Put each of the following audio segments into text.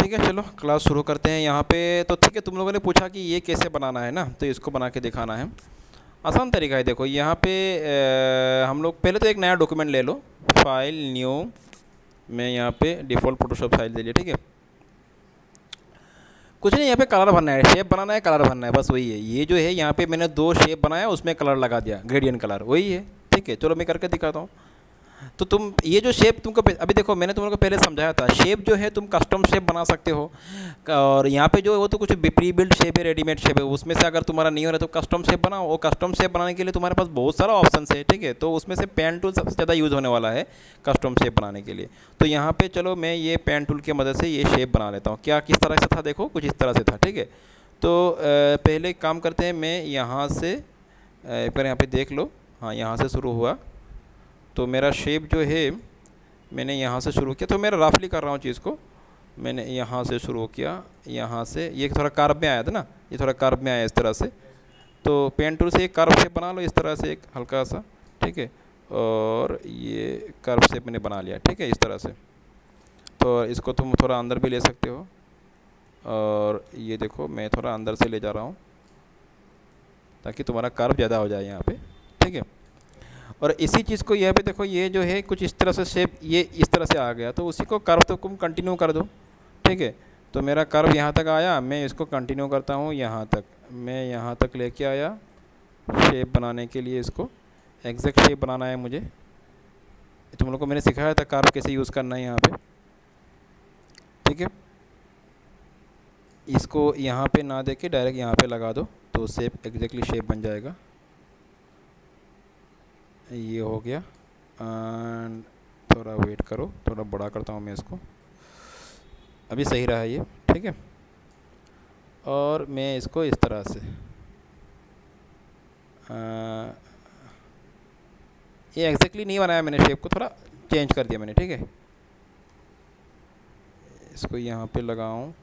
ठीक है, चलो क्लास शुरू करते हैं यहाँ पे। तो ठीक है, तुम लोगों ने पूछा कि ये कैसे बनाना है ना, तो इसको बना के दिखाना है। आसान तरीका है, देखो यहाँ पे हम लोग पहले तो एक नया डॉक्यूमेंट ले लो, फाइल न्यू, मैं यहाँ पे डिफ़ॉल्ट फोटोशॉप फाइल ले लिया। ठीक है, कुछ नहीं, यहाँ पे कलर भरना है, शेप बनाना है, कलर भरना है, बस वही है। ये जो है यहाँ पे मैंने 2 शेप बनाया, उसमें कलर लगा दिया, ग्रेडियंट कलर, वही है। ठीक है, चलो मैं करके दिखाता हूँ। तो तुम ये जो शेप तुमको अभी देखो, मैंने तुम लोगों को पहले समझाया था, शेप जो है तुम कस्टम शेप बना सकते हो। और यहाँ पे जो वो तो कुछ प्री बिल्ड शेप है, रेडीमेड शेप है, उसमें से अगर तुम्हारा नहीं हो रहा तो कस्टम शेप बनाओ। वो कस्टम शेप बनाने के लिए तुम्हारे पास बहुत सारा ऑप्शन है। ठीक है, तो उसमें से पेन टूल सबसे ज़्यादा यूज़ होने वाला है कस्टम शेप बनाने के लिए। तो यहाँ पर चलो मैं ये पेन टूल की मदद से ये शेप बना लेता हूँ। क्या किस तरह से था, देखो कुछ इस तरह से था। ठीक है, तो पहले काम करते हैं, मैं यहाँ से एक बार यहाँ पर देख लो, हाँ यहाँ से शुरू हुआ। तो मेरा शेप जो है मैंने यहाँ से शुरू किया, तो मेरा रफली कर रहा हूँ चीज़ को। मैंने यहाँ से शुरू किया, यहाँ से ये थोड़ा कर्व में आया था ना, ये थोड़ा कर्व में आया इस तरह से। तो पेन टूल से एक कर्व शेप बना लो इस तरह से, एक हल्का सा। ठीक है, और ये कर्व शेप मैंने बना लिया। ठीक है, इस तरह से। तो इसको तुम थोड़ा अंदर भी ले सकते हो, और ये देखो मैं थोड़ा अंदर से ले जा रहा हूँ ताकि तुम्हारा कर्व ज़्यादा हो जाए यहाँ पे। ठीक है, और इसी चीज़ को यहाँ पे देखो, ये जो है कुछ इस तरह से शेप ये इस तरह से आ गया, तो उसी को कर्व तो तुम कंटिन्यू कर दो। ठीक है, तो मेरा कर्व यहाँ तक आया, मैं इसको कंटिन्यू करता हूँ यहाँ तक, मैं यहाँ तक लेके आया शेप बनाने के लिए। इसको एग्जैक्ट शेप बनाना है मुझे, तुम लोग को मैंने सिखाया था कर्व कैसे यूज़ करना है यहाँ पे। ठीक है, इसको यहाँ पे ना दे के डायरेक्ट यहाँ पे लगा दो, तो शेप एग्जैक्टली शेप बन जाएगा। ये हो गया, एंड थोड़ा वेट करो, थोड़ा बड़ा करता हूँ मैं इसको, अभी सही रहा ये। ठीक है, और मैं इसको इस तरह से ये एग्जैक्टली नहीं बनाया मैंने, शेप को थोड़ा चेंज कर दिया मैंने। ठीक है, इसको यहाँ पे लगाऊँ,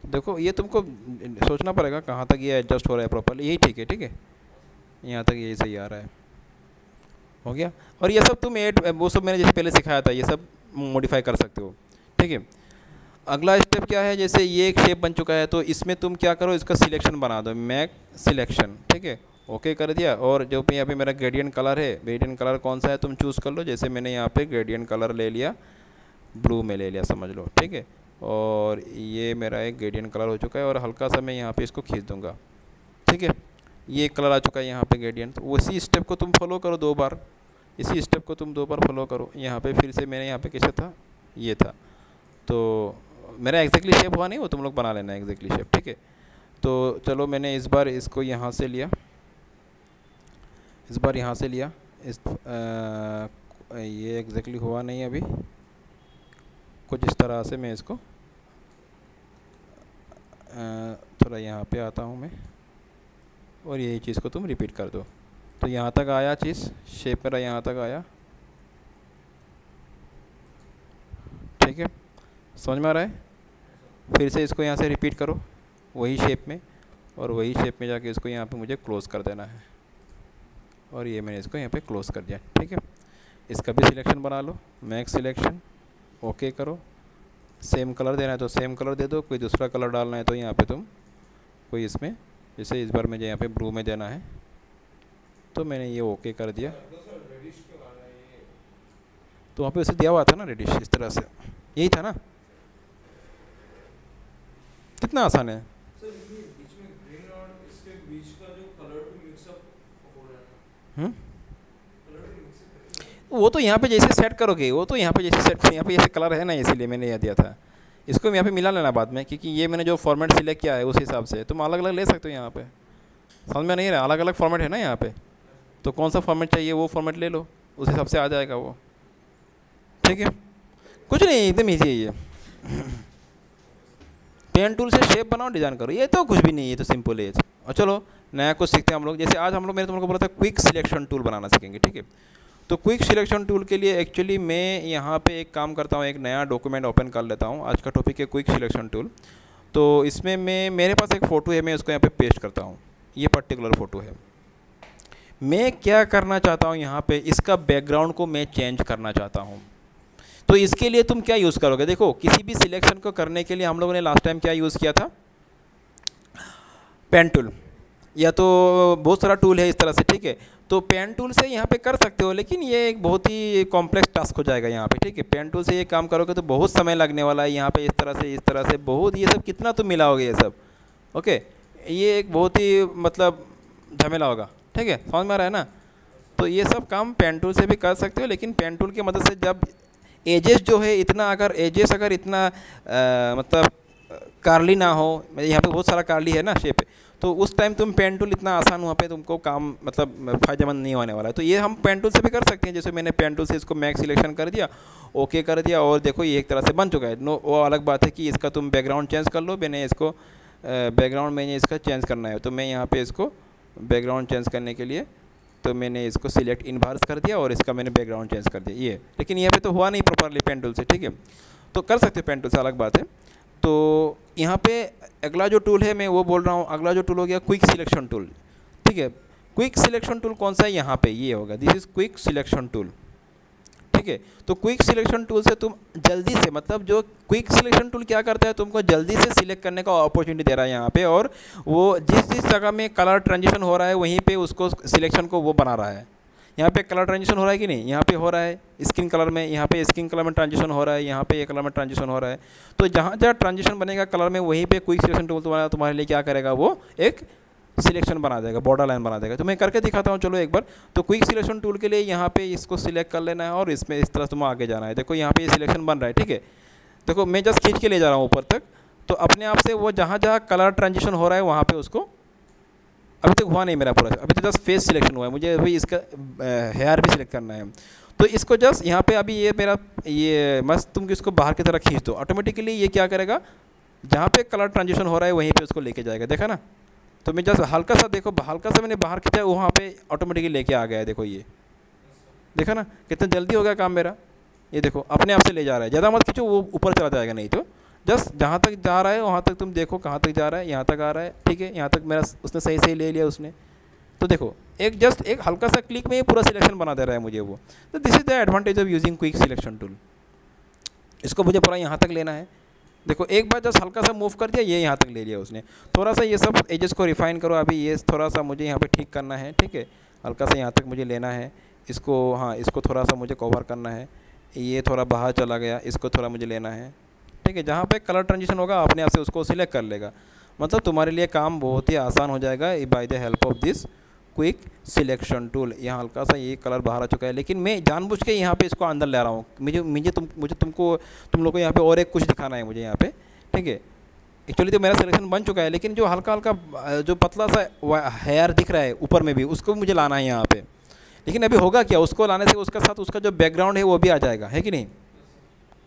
देखो ये तुमको सोचना पड़ेगा कहाँ तक ये एडजस्ट हो रहा है प्रॉपर्ली। यही ठीक है। ठीक है, यहाँ तक यही सही आ रहा है, हो गया। और ये सब तुम वो सब मैंने जैसे पहले सिखाया था, ये सब मॉडिफाई कर सकते हो। ठीक है, अगला स्टेप क्या है, जैसे ये एक शेप बन चुका है, तो इसमें तुम क्या करो, इसका सिलेक्शन बना दो, मैक सिलेक्शन। ठीक है, ओके कर दिया। और जो भी यहाँ पे मेरा ग्रेडियंट कलर है, ग्रेडियंट कलर कौन सा है तुम चूज़ कर लो। जैसे मैंने यहाँ पे ग्रेडियंट कलर ले लिया, ब्लू में ले लिया समझ लो। ठीक है, और ये मेरा एक ग्रेडियंट कलर हो चुका है, और हल्का सा मैं यहाँ पे इसको खींच दूँगा। ठीक है, ये कलर आ चुका है यहाँ पे ग्रेडियंट। तो उसी स्टेप को तुम फॉलो करो 2 बार, इसी स्टेप को तुम 2 बार फॉलो करो। यहाँ पे फिर से मैंने यहाँ पे कैसे था, ये था, तो मेरा एग्जैक्टली शेप हुआ नहीं, वो तुम लोग बना लेना एग्जैक्टली शेप। ठीक है, तो चलो मैंने इस बार इसको यहाँ से लिया, इस बार यहाँ से लिया, ये एग्जैक्टली हुआ नहीं अभी, कुछ इस तरह से मैं इसको थोड़ा यहाँ पे आता हूँ मैं, और यही चीज़ को तुम रिपीट कर दो। तो यहाँ तक आया चीज़, शेप मेरा यहाँ तक आया। ठीक है, समझ में आ रहा है। फिर से इसको यहाँ से रिपीट करो वही शेप में, और वही शेप में जाके इसको यहाँ पे मुझे क्लोज़ कर देना है, और ये मैंने इसको यहाँ पे क्लोज़ कर दिया। ठीक है, इसका भी सिलेक्शन बना लो, मैक्स सिलेक्शन, ओके करो। सेम कलर देना है तो सेम कलर दे दो, कोई दूसरा कलर डालना है तो यहाँ पे तुम कोई इसमें, जैसे इस बार मुझे यहाँ पे ब्लू में देना है, तो मैंने ये ओके कर दिया। तो वहाँ पे उसे दिया हुआ था ना रेडिश, इस तरह से, यही था ना। कितना आसान है। सर ये बीच में ग्रीन और इसके बीच का जो कलर टू मिक्सअप हो रहा है, कलर टू मिक्सअप, वो तो यहाँ पे जैसे सेट करोगे, वो तो यहाँ पे जैसे सेट, यहाँ पे जैसे कलर है ना, इसीलिए मैंने यह दिया था। इसको यहाँ पे मिला लेना बाद में, क्योंकि ये मैंने जो फॉर्मेट सिलेक्ट किया है उस हिसाब से तुम अलग अलग ले सकते हो। यहाँ पे समझ में नहीं रहा, अलग अलग फॉर्मेट है ना यहाँ पे, तो कौन सा फॉर्मेट चाहिए वो फॉर्मेट ले लो, उस हिसाब से आ जाएगा वो। ठीक है, कुछ नहीं, एकदम ईजी है ये। पेन टूल से शेप बनाओ, डिज़ाइन करो, ये तो कुछ भी नहीं है, ये तो सिंपल है। और चलो नया कुछ सीखते हैं हम लोग। जैसे आज हम लोग, मैंने तुम लोग को बोला था क्विक सिलेक्शन टूल बनाना सीखेंगे। ठीक है, तो क्विक सिलेक्शन टूल के लिए एक्चुअली मैं यहाँ पे एक काम करता हूँ, एक नया डॉक्यूमेंट ओपन कर लेता हूँ। आज का टॉपिक है क्विक सिलेक्शन टूल। तो इसमें मेरे पास एक फ़ोटो है, मैं उसको यहाँ पे पेस्ट करता हूँ। ये पर्टिकुलर फ़ोटो है। मैं क्या करना चाहता हूँ यहाँ पे, इसका बैकग्राउंड को मैं चेंज करना चाहता हूँ। तो इसके लिए तुम क्या यूज़ करोगे, देखो किसी भी सिलेक्शन को करने के लिए हम लोगों ने लास्ट टाइम क्या यूज़ किया था, पेन टूल, या तो बहुत सारा टूल है इस तरह से, ठीक है। तो पेन टूल से यहाँ पे कर सकते हो, लेकिन ये एक बहुत ही कॉम्प्लेक्स टास्क हो जाएगा यहाँ पे, ठीक है। पेन टूल से ये काम करोगे तो बहुत समय लगने वाला है यहाँ पे, इस तरह से बहुत, ये सब कितना तुम मिलाओगे ये सब, ओके। ये एक बहुत ही मतलब झमेला होगा, ठीक है, समझ में आ रहा है ना। तो ये सब काम पेन टूल से भी कर सकते हो, लेकिन पेन टूल की मदद से जब एजेस जो है इतना, अगर एजेस अगर इतना मतलब कारली ना हो, यहाँ पे बहुत सारा कारली है ना शेप, तो उस टाइम तुम पेन टूल इतना आसान वहाँ पे तुमको काम मतलब फ़ायदेमंद नहीं होने वाला है। तो ये हम पेन टूल से भी कर सकते हैं, जैसे मैंने पेन टूल से इसको मैक्स सिलेक्शन कर दिया, ओके कर दिया, और देखो ये एक तरह से बन चुका है। नो, वो अलग बात है कि इसका तुम बैकग्राउंड चेंज कर लो। मैंने इसको बैकग्राउंड मैंने इसका चेंज करना है, तो मैं यहाँ पर इसको बैकग्राउंड चेंज करने के लिए तो मैंने इसको सिलेक्ट इनवर्स कर दिया और इसका मैंने बैकग्राउंड चेंज कर दिया, ये। लेकिन यहाँ पे तो हुआ नहीं प्रॉपरली पेन टूल से, ठीक है। तो कर सकते हो पेन टूल से, अलग बात है। तो यहाँ पे अगला जो टूल है मैं वो बोल रहा हूँ, अगला जो टूल हो गया क्विक सिलेक्शन टूल, ठीक है। क्विक सिलेक्शन टूल कौन सा है, यहाँ पे ये होगा, this is quick selection tool, ठीक है। तो क्विक सिलेक्शन टूल से तुम जल्दी से, मतलब जो क्विक सिलेक्शन टूल क्या करता है, तुमको जल्दी से सिलेक्ट करने का अपॉर्चुनिटी दे रहा है यहाँ पे, और वो जिस जिस जगह में कलर ट्रांजिशन हो रहा है वहीं पे उसको सिलेक्शन को वो बना रहा है। यहाँ पे कलर ट्रांजिशन हो रहा है कि नहीं, यहाँ पे हो रहा है स्किन कलर में, यहाँ पे स्किन कलर में ट्रांजिशन हो रहा है, यहाँ पे ये कलर में ट्रांजिशन हो रहा है। तो जहाँ जहाँ ट्रांजिशन बनेगा कलर में, वहीं पे क्विक सिलेक्शन टूल तुम्हारे लिए क्या करेगा, वो एक सिलेक्शन बना देगा, बॉर्डर लाइन बना देगा। तो मैं करके दिखाता हूँ, चलो एक बार। तो क्विक सिलेक्शन टूल के लिए यहाँ पे इसको सिलेक्ट कर लेना है और इसमें इस तरह तुम आगे जाना है। देखो यहाँ पे ये सिलेक्शन बन रहा है, ठीक है। देखो मैं जस्ट खींच के ले जा रहा हूँ ऊपर तक, तो अपने आप से वो जहाँ जहाँ कलर ट्रांजिशन हो रहा है वहाँ पे उसको, अभी तक हुआ नहीं मेरा पूरा, अभी तो जस्ट फेस सिलेक्शन हुआ है, मुझे अभी इसका हेयर भी सिलेक्ट करना है। तो इसको जस्ट यहाँ पे अभी ये मेरा ये मस्त, तुम इसको बाहर की तरह खींच दो, ऑटोमेटिकली ये क्या करेगा, जहाँ पे कलर ट्रांजिशन हो रहा है वहीं पे उसको लेके जाएगा, देखा ना। तो मैं जस्ट हल्का सा, देखो हल्का सा मैंने बाहर खींचा, वहाँ पे ऑटोमेटिकली लेके आ गया है, देखो ये देखा ना कितना जल्दी हो गया काम मेरा। ये देखो अपने आप से ले जा रहा है, ज़्यादा मत खींचो, वो ऊपर चला जाएगा, नहीं तो जस्ट जहाँ तक जा रहा है वहाँ तक तुम देखो कहाँ तक जा रहा है, यहाँ तक आ रहा है, ठीक है। यहाँ तक मेरा उसने सही सही ले लिया उसने। तो देखो एक जस्ट एक हल्का सा क्लिक में ही पूरा सिलेक्शन बना दे रहा है मुझे वो। तो this is the advantage of using quick selection tool. इसको मुझे पूरा यहाँ तक लेना है, देखो एक बार जस्ट हल्का सा मूव कर दिया, ये यहाँ तक ले लिया उसने। थोड़ा सा ये सब एजेस को रिफाइन करो, अभी ये थोड़ा सा मुझे यहाँ पे ठीक करना है, ठीक है। हल्का सा यहाँ तक मुझे लेना है इसको, हाँ इसको थोड़ा सा मुझे कवर करना है, ये थोड़ा बाहर चला गया, इसको थोड़ा मुझे लेना है, ठीक है। जहाँ पे कलर ट्रांजिशन होगा अपने आप से उसको सिलेक्ट कर लेगा। मतलब तुम्हारे लिए काम बहुत ही आसान हो जाएगा by the help of this quick selection tool. यहाँ हल्का सा ये कलर बाहर आ चुका है, लेकिन मैं जानबूझ के यहाँ पे इसको अंदर ले रहा हूँ। तुम लोग को यहाँ पे और एक कुछ दिखाना है मुझे यहाँ पे, ठीक है। एक्चुअली तो मेरा सिलेक्शन बन चुका है, लेकिन जो हल्का हल्का जो पतला सा हेयर दिख रहा है ऊपर में भी, उसको मुझे लाना है यहाँ पे। लेकिन अभी होगा क्या, उसको लाने से उसका साथ उसका जो बैकग्राउंड है वो भी आ जाएगा, है कि नहीं,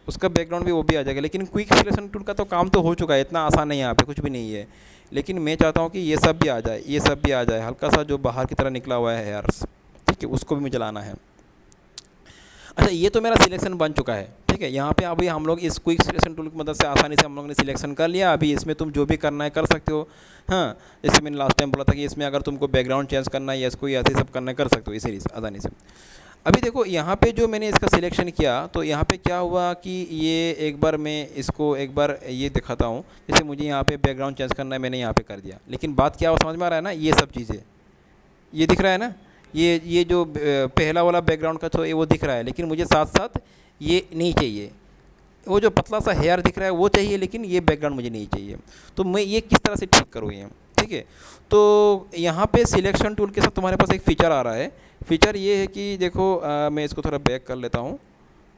उसका बैकग्राउंड भी वो भी आ जाएगा। लेकिन क्विक सिलेक्शन टूल का तो काम तो हो चुका है, इतना आसान नहीं है, यहाँ पे कुछ भी नहीं है। लेकिन मैं चाहता हूँ कि ये सब भी आ जाए, ये सब भी आ जाए, हल्का सा जो बाहर की तरह निकला हुआ है हेयर्स, ठीक है, उसको भी मुझे लाना है। अच्छा ये तो मेरा सिलेक्शन बन चुका है, ठीक है। यहाँ पे अभी हम लोग इस क्विक सिलेक्शन टूल की मदद से आसानी से हम लोगों ने सिलेक्शन कर लिया। अभी इसमें तुम जो भी करना है कर सकते हो, हाँ। जैसे मैंने लास्ट टाइम बोला था कि इसमें अगर तुमको बैकग्राउंड चेंज करना है या इसको ऐसे सब करना है कर सकते हो इसी आसानी से। अभी देखो यहाँ पे जो मैंने इसका सिलेक्शन किया, तो यहाँ पे क्या हुआ कि ये एक बार मैं इसको एक बार ये दिखाता हूँ। जैसे मुझे यहाँ पे बैकग्राउंड चेंज करना है, मैंने यहाँ पे कर दिया, लेकिन बात क्या समझ में आ रहा है ना, ये सब चीज़ें ये दिख रहा है ना, ये जो पहला वाला बैकग्राउंड का तो वो दिख रहा है, लेकिन मुझे साथ साथ ये नहीं चाहिए, वो जो पतला सा हेयर दिख रहा है वो चाहिए, लेकिन ये बैकग्राउंड मुझे नहीं चाहिए। तो मैं ये किस तरह से ठीक करूँ ये, ठीक है। तो यहाँ पे सिलेक्शन टूल के साथ तुम्हारे पास एक फ़ीचर आ रहा है। फ़ीचर ये है कि देखो मैं इसको थोड़ा बैक कर लेता हूँ,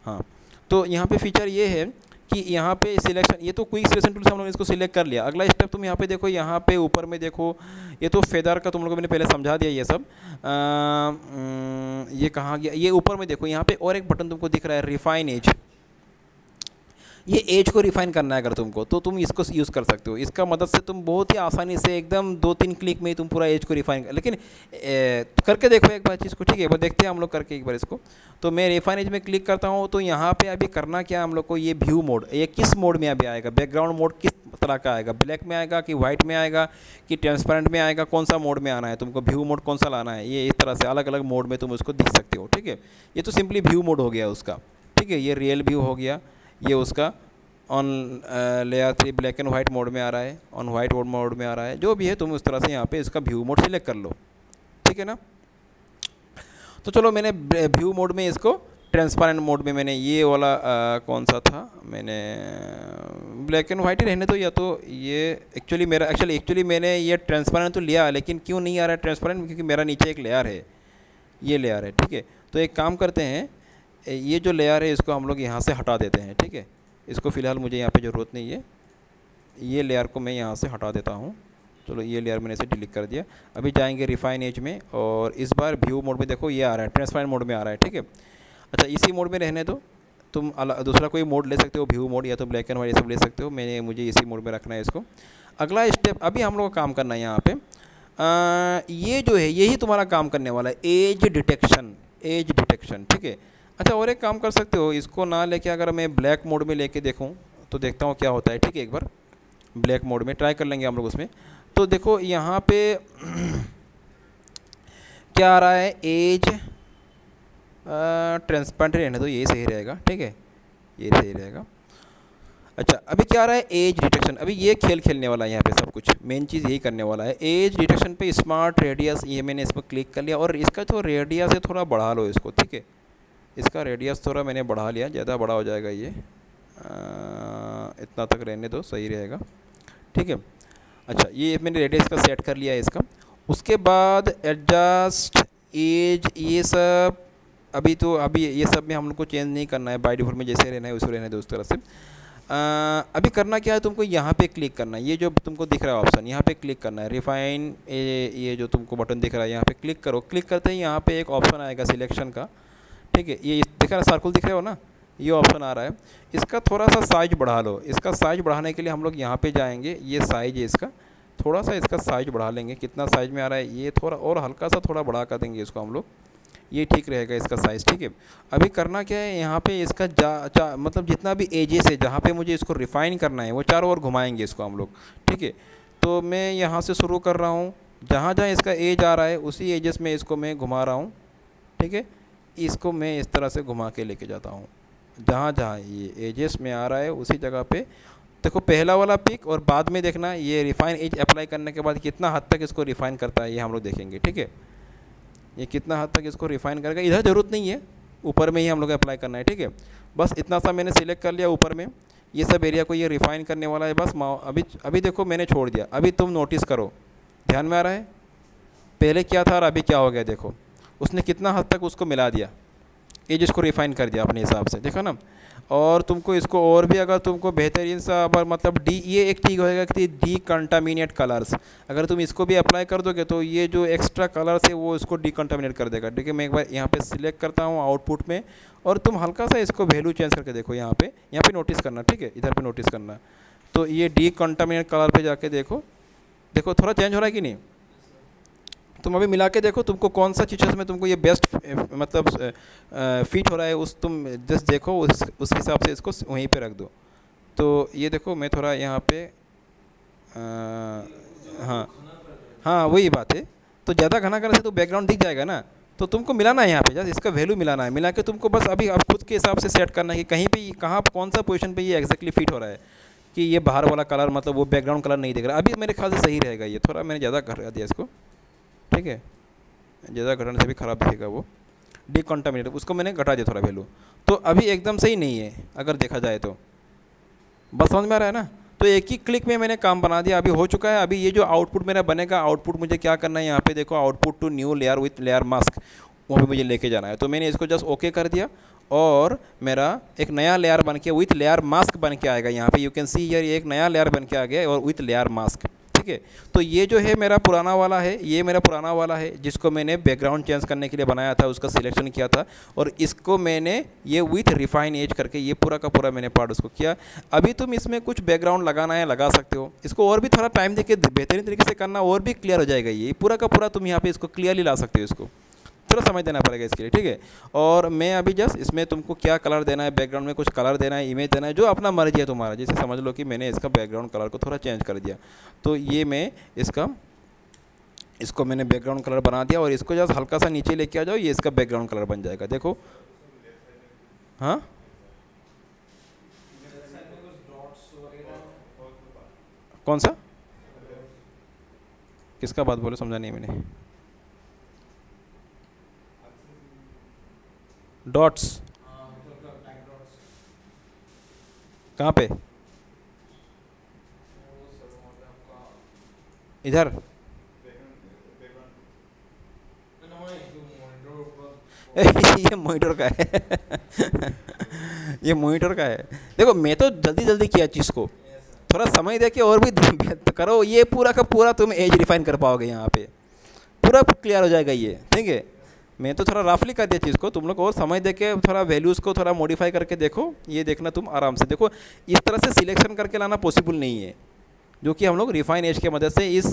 हाँ। तो यहाँ पे फ़ीचर ये है कि यहाँ पे सिलेक्शन, ये तो क्विक सिलेक्शन टूल से हम लोग इसको सिलेक्ट कर लिया। अगला स्टेप तुम यहाँ पे देखो, यहाँ पे ऊपर में देखो, ये तो फेदर का तुम लोगों को मैंने पहले समझा दिया ये सब। ये कहाँ गया, ये ऊपर में देखो, यहाँ पे और एक बटन तुमको दिख रहा है, रिफाइन एज। ये एज को रिफाइन करना है अगर तुमको, तो तुम इसको यूज़ कर सकते हो। इसका मदद से तुम बहुत ही आसानी से एकदम 2-3 क्लिक में ही तुम पूरा एज को रिफाइन कर, लेकिन करके देखो एक बार चीज़ को, ठीक है। एक बार देखते हैं हम लोग करके एक बार इसको। तो मैं रिफाइन एज में क्लिक करता हूँ, तो यहाँ पे अभी करना क्या हम लोग को, ये व्यू मोड, ये किस मोड में अभी आएगा, बैकग्राउंड मोड किस तरह का आएगा, ब्लैक में आएगा कि वाइट में आएगा कि ट्रांसपेरेंट में आएगा, कौन सा मोड में आना है तुमको, व्यू मोड कौन सा लाना है। ये इस तरह से अलग अलग मोड में तुम उसको देख सकते हो, ठीक है। ये तो सिंपली व्यू मोड हो गया उसका, ठीक है। ये रियल व्यू हो गया, ये उसका on layer 3 black and white mode में आ रहा है, ऑन वाइट मोड में आ रहा है, जो भी है तुम उस तरह से यहाँ पे इसका व्यू मोड सिलेक्ट कर लो, ठीक है ना। तो चलो मैंने व्यू मोड में इसको ट्रांसपेरेंट मोड में मैंने ये वाला कौन सा था, मैंने ब्लैक एंड वाइट ही रहने दो, या तो ये एक्चुअली मैंने ये ट्रांसपेरेंट तो लिया, लेकिन क्यों नहीं आ रहा है ट्रांसपेरेंट, क्योंकि मेरा नीचे एक लेयर है, ये लेयर है, ठीक है। तो एक काम करते हैं, ये जो लेयर है इसको हम लोग यहाँ से हटा देते हैं, ठीक है। इसको फ़िलहाल मुझे यहाँ पे ज़रूरत नहीं है, ये लेयर को मैं यहाँ से हटा देता हूँ। चलो ये लेयर मैंने इसे डिलीट कर दिया। अभी जाएंगे रिफाइन एज में, और इस बार व्यू मोड में देखो ये आ रहा है, ट्रांसपेरेंट मोड में आ रहा है, ठीक है। अच्छा इसी मोड में रहने दो, तुम दूसरा कोई मोड ले सकते हो, व्यू मोड या तो ब्लैक एंड वाइट सब ले सकते हो, मुझे इसी मोड में रखना है इसको। अगला स्टेप अभी हम लोग को काम करना है यहाँ पे, ये जो है यही तुम्हारा काम करने वाला है, एज डिटेक्शन, ठीक है। अच्छा और एक काम कर सकते हो, इसको ना लेके अगर मैं ब्लैक मोड में लेके देखूँ तो देखता हूँ क्या होता है, ठीक है। एक बार ब्लैक मोड में ट्राई कर लेंगे हम लोग उसमें। तो देखो यहाँ पे क्या आ रहा है, एज ट्रांसपेरेंट रहने दो, ये सही रहेगा, ठीक है, ये सही रहेगा। अच्छा अभी क्या आ रहा है, एज डिटेक्शन। अभी ये खेलने वाला है यहाँ पे, सब कुछ मेन चीज़ यही करने वाला है। एज डिटेक्शन पे स्मार्ट रेडियस, ये मैंने इस पर क्लिक कर लिया, और इसका जो रेडियस है थोड़ा बढ़ा लो इसको, ठीक है। इसका रेडियस थोड़ा मैंने बढ़ा लिया, ज़्यादा बड़ा हो जाएगा ये, इतना तक रहने दो, सही रहेगा, ठीक है। अच्छा ये मैंने रेडियस का सेट कर लिया है इसका। उसके बाद एडजस्ट एज, ये सब अभी ये सब में हम लोग को चेंज नहीं करना है, बाय डिफ़ॉल्ट में जैसे रहना है वैसे रहने दो उस तरह से। अभी करना क्या है, तुमको यहाँ पे क्लिक करना है, ये जो तुमको दिख रहा है ऑप्शन, यहाँ पे क्लिक करना है, रिफाइन ये जो तुमको बटन दिख रहा है यहाँ पे क्लिक करो। क्लिक करते ही यहाँ पे एक ऑप्शन आएगा सिलेक्शन का, ठीक है। ये दिख रहा है, सर्कल दिख रहे हो ना, ये ऑप्शन आ रहा है। इसका थोड़ा सा साइज बढ़ा लो। इसका साइज बढ़ाने के लिए हम लोग यहाँ पे जाएंगे, ये साइज है इसका, थोड़ा सा इसका साइज बढ़ा लेंगे। कितना साइज में आ रहा है, ये थोड़ा और हल्का सा थोड़ा बढ़ा कर देंगे इसको हम लोग, ये ठीक रहेगा इसका साइज़, ठीक है। अभी करना क्या है, यहाँ पे इसका मतलब जितना भी एजेस है जहाँ पे मुझे इसको रिफ़ाइन करना है वो चारों ओर घुमाएंगे इसको हम लोग, ठीक है। तो मैं यहाँ से शुरू कर रहा हूँ, जहाँ जहाँ इसका एज आ रहा है उसी एजेस में इसको मैं घुमा रहा हूँ, ठीक है। इसको मैं इस तरह से घुमा के लेके जाता हूँ, जहाँ जहाँ ये एजेस में आ रहा है उसी जगह पे। देखो पहला वाला पिक, और बाद में देखना ये रिफ़ाइन एज अप्लाई करने के बाद कितना हद तक इसको रिफ़ाइन करता है, ये हम लोग देखेंगे, ठीक है। ये कितना हद तक इसको रिफ़ाइन करेगा, इधर ज़रूरत नहीं है, ऊपर में ही हम लोग अप्लाई करना है, ठीक है। बस इतना सा मैंने सिलेक्ट कर लिया ऊपर में, ये सब एरिया को ये रिफ़ाइन करने वाला है बस। अभी देखो मैंने छोड़ दिया। अभी तुम नोटिस करो, ध्यान में आ रहा है पहले क्या था और अभी क्या हो गया, देखो उसने कितना हद तक उसको मिला दिया, एज इसको रिफ़ाइन कर दिया अपने हिसाब से, देखा ना। और तुमको इसको और भी अगर तुमको बेहतरीन सा मतलब ये एक चीज़ होएगा कि डीकंटामिनेट कलर्स, अगर तुम इसको भी अप्लाई कर दोगे तो ये जो एक्स्ट्रा कलर्स है वो इसको डीकंटामिनेट कर देगा, ठीक है। मैं एक बार यहाँ पे सिलेक्ट करता हूँ आउटपुट में, और तुम हल्का सा इसको वैल्यू चेंज करके देखो, यहाँ पे नोटिस करना, ठीक है, इधर पे नोटिस करना। तो ये डीकंटामिनेट कलर पे जाके देखो थोड़ा चेंज हो रहा है कि नहीं। तुम अभी मिला के देखो तुमको कौन सा चीज़ में तुमको ये बेस्ट मतलब फिट हो रहा है, तुम जस्ट देखो, उस हिसाब से इसको वहीं पे रख दो। तो ये देखो मैं थोड़ा यहाँ पे हाँ वही बात है। तो ज़्यादा घना करने से तो बैकग्राउंड दिख जाएगा ना, तो तुमको मिलाना है यहाँ पे, जस्ट इसका वैल्यू मिलाना है। मिला के तुमको बस अभी आप खुद के हिसाब से सेट करना है कि कहीं पे कहाँ कौन सा पोजीशन पे ये एग्जैक्टली फिट हो रहा है, कि ये बाहर वाला कलर मतलब वो बैकग्राउंड कलर नहीं दिख रहा। अभी मेरे ख्याल से सही रहेगा ये, थोड़ा मैंने ज़्यादा घटा दिया इसको, ठीक है, ज़्यादा घटाने से भी ख़राब दिखेगा वो। डीकंटामिनेट उसको मैंने घटा दिया थोड़ा वैल्यू, तो अभी एकदम सही नहीं है अगर देखा जाए तो। बस समझ में आ रहा है ना। तो एक ही क्लिक में मैंने काम बना दिया, अभी हो चुका है। अभी ये जो आउटपुट मेरा बनेगा, आउटपुट मुझे क्या करना है, यहाँ पे देखो output to new layer with layer mask, वहाँ पे मुझे लेके जाना है। तो मैंने इसको जस्ट ओके कर दिया, और मेरा एक नया लेयर बन के विथ लेयर मास्क बन के आएगा। यहाँ पे यू कैन सी यार, ये एक नया लेयर बन के आ गया और विथ लेयर मास्क, ठीक है। तो ये जो है मेरा पुराना वाला है, ये मेरा पुराना वाला है जिसको मैंने बैकग्राउंड चेंज करने के लिए बनाया था, उसका सिलेक्शन किया था, और इसको मैंने ये विथ रिफाइन एज करके ये पूरा का पूरा मैंने पार्ट उसको किया। अभी तुम इसमें कुछ बैकग्राउंड लगाना है लगा सकते हो, इसको और भी थोड़ा टाइम देके बेहतरीन तरीके से करना, और भी क्लियर हो जाएगा। ये पूरा का पूरा तुम यहाँ पे इसको क्लियरली ला सकते हो, इसको थोड़ा समझ देना पड़ेगा इसके लिए, ठीक है। और मैं अभी जस्ट इसमें तुमको क्या कलर देना है, बैकग्राउंड में कुछ कलर देना है, इमेज देना है, जो अपना मर्जी है तुम्हारा। जैसे समझ लो कि मैंने इसका बैकग्राउंड कलर को थोड़ा चेंज कर दिया, तो ये मैं इसको मैंने बैकग्राउंड कलर बना दिया, और इसको जस्ट हल्का सा नीचे लेके आ जाओ, ये इसका बैकग्राउंड कलर बन जाएगा, देखो। हाँ कौन सा? किसका बात बोले, समझा नहीं मैंने। डॉट्स कहाँ पे? इधर? ये मॉनिटर का है ये मॉनिटर का है। देखो मैं तो जल्दी जल्दी किया चीज़ को, थोड़ा समय दे के और भी करो, ये पूरा का पूरा तुम एज रिफाइन कर पाओगे, यहाँ पे पूरा क्लियर हो जाएगा ये, ठीक है। मैं तो थोड़ा रफली कर दिया चीज़ को, तुम लोग और समय दे के थोड़ा वैल्यूज़ को थोड़ा मॉडिफाई करके देखो, ये देखना तुम आराम से देखो। इस तरह से सिलेक्शन करके लाना पॉसिबल नहीं है, जो कि हम लोग रिफाइन एज की मदद से इस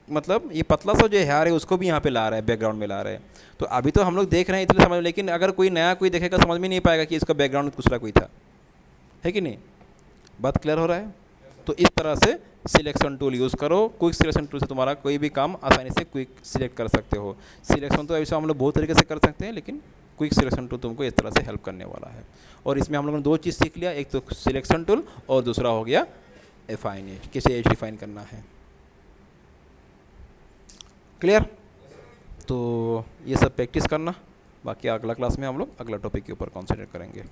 मतलब ये पतला सा जो हेयर है उसको भी यहाँ पे ला रहा है, बैकग्राउंड में ला रहा है। तो अभी तो हम लोग देख रहे हैं इसलिए समझ, लेकिन अगर कोई नया कोई देखेगा समझ में नहीं पाएगा कि इसका बैकग्राउंड दूसरा कोई था, है कि नहीं? बात क्लियर हो रहा है? तो इस तरह से सिलेक्शन टूल यूज़ करो। क्विक सिलेक्शन टूल से तुम्हारा कोई भी काम आसानी से क्विक सिलेक्ट कर सकते हो। सिलेक्शन तो ऐसा हम लोग बहुत तरीके से कर सकते हैं, लेकिन क्विक सिलेक्शन टूल तुमको इस तरह से हेल्प करने वाला है। और इसमें हम लोगों ने दो चीज़ सीख लिया, एक तो सिलेक्शन टूल और दूसरा हो गया रिफाइन एज, किसे एज रिफाइन करना है। क्लियर? तो ये सब प्रैक्टिस करना, बाकी अगला क्लास में हम लोग अगला टॉपिक के ऊपर कॉन्सेंट्रेट करेंगे।